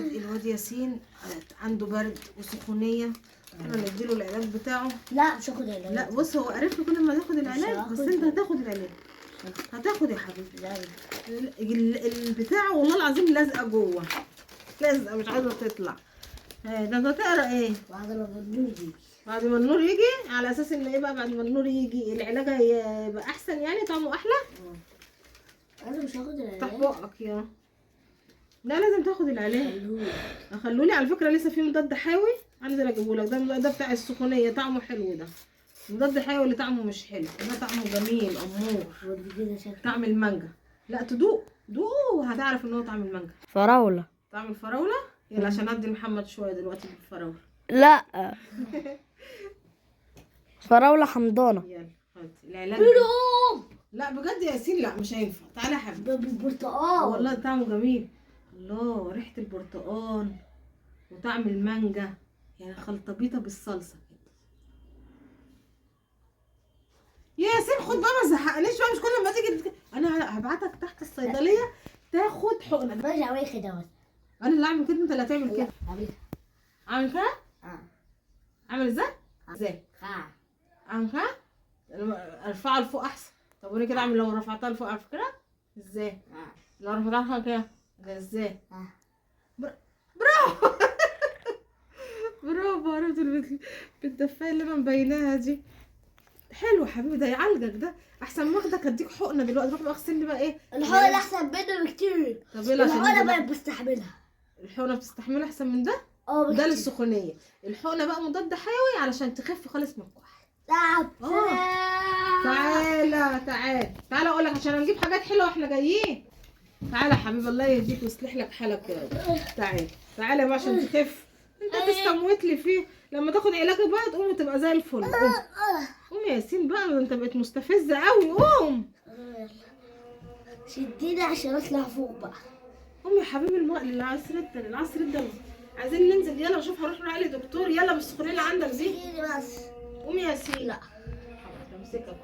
الواد ياسين عنده برد وسخونيه، انا نديله العلاج بتاعه. لا مش هاخد العلاج. لا بص، هو عرف كل ما تاخد العلاج، بس انت هتاخد العلاج، هتاخد يا حبيبي. البتاع والله العظيم لازقه جوه، لازقه مش عايزه تطلع. ده انت هتقرا ايه؟ بعد ما النور يجي. بعد ما النور يجي، على اساس ان ايه بقى؟ بعد ما النور يجي العلاج هيبقى احسن يعني، طعمه احلى. انا مش هاخد العلاج. افتح بقك يا، لا لازم تاخد العلاج. خلولي على فكره لسه في مضاد حيوي، انزل اجيبهولك. ده بتاع السخونيه، طعمه حلو. ده مضاد حيوي اللي طعمه مش حلو، ده طعمه جميل امور، طعم المانجا. لا تدوق، دوق هتعرف ان هو طعم المانجا. فراولة. طعم الفراوله. يلا عشان ادي محمد شويه دلوقتي بالفراوله. لا فراولة حمضانة. يلا خد العلاج. لا بجد يا ياسين، لا مش هينفع. تعالى يا حبيبي. ده بالبرتقال. والله طعمه جميل. الله، ريحه البرتقال وطعم المانجا، يعني خلطبيطه بالصلصه كده. يا ياسين خد بقى، ما تزهقنيش بقى، مش كل ما تيجي انا هبعتك تحت الصيدليه تاخد حقنه. ماشي اعمل كده بس. انا اللي اعمل كده، انت اللي هتعمل كده. اعمل كده؟ اعمل ازاي؟ ازاي؟ اعمل كده؟ ارفعها لفوق احسن. طب وانا كده اعمل لو رفعتها لفوق اعرف كده؟ ازاي؟ لو رفعتها كده ازاي؟ برافو. برافو، عرفت بالدفايه اللي انا مبيناها دي. حلو حبيبي، ده يعالجك، ده احسن ما اخدك اديك حقنه دلوقتي. روح بقى اغسل لي بقى ايه الحقنة احسن منه بكتير. طب يلا عشان الحقنة بقى بقت بستحملها. الحقنه بتستحمل احسن من ده. اه ده للسخونيه. الحقنه بقى مضاد حيوي علشان تخف خالص من الكحل. تعالى اقول لك عشان هنجيب حاجات حلوه واحنا جايين. تعالى يا حبيبي، الله يهديك ويصلح لك حالك يا رب. تعالى بقى عشان تخف. انت تستموت لي فيه، لما تاخد علاجك بقى تقوم وتبقى زي الفل. قوم يا ياسين بقى، انت بقيت مستفزه قوي. قوم شديني عشان اطلع فوق بقى. قوم يا حبيبي، العصر ده عايزين ننزل. يلا شوف هروح لعلي دكتور. يلا بالسخونيه اللي عندك دي. شديني بس. قوم يا ياسين. لا امسكك،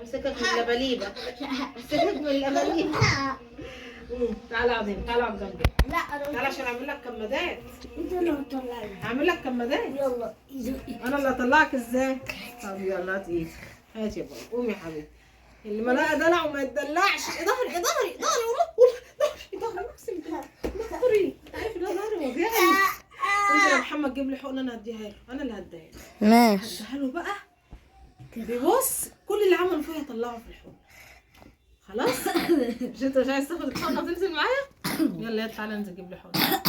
امسكك من اللباليبه، امسكك من اللباليبه. تعالى عظيم، تعالى اقعد جنبي. لا انا تعالى عشان اعمل لك كمادات. انت اللي هتطلعني. هعمل لك كمادات. يلا انا اللي هطلعك ازاي؟ طب يلا هات ايدك، هات يا بابا. قوم يا حبيبي، اللي ما لقى دلع وما يتدلعش. ظهري اقسم بالله ظهري. عارف ان ظهري وجعني. انزل يا محمد جيب لي حقنه، انا هديها له، انا اللي هديها له. ماشي. هديها له بقى. بيبص كل اللي عمله فيها طلعه في الحقنه. خلاص. مش انت مش عايز تاخد الحقنه وتنزل معايا؟ يلا تعالى انزل جيب لي حقنه.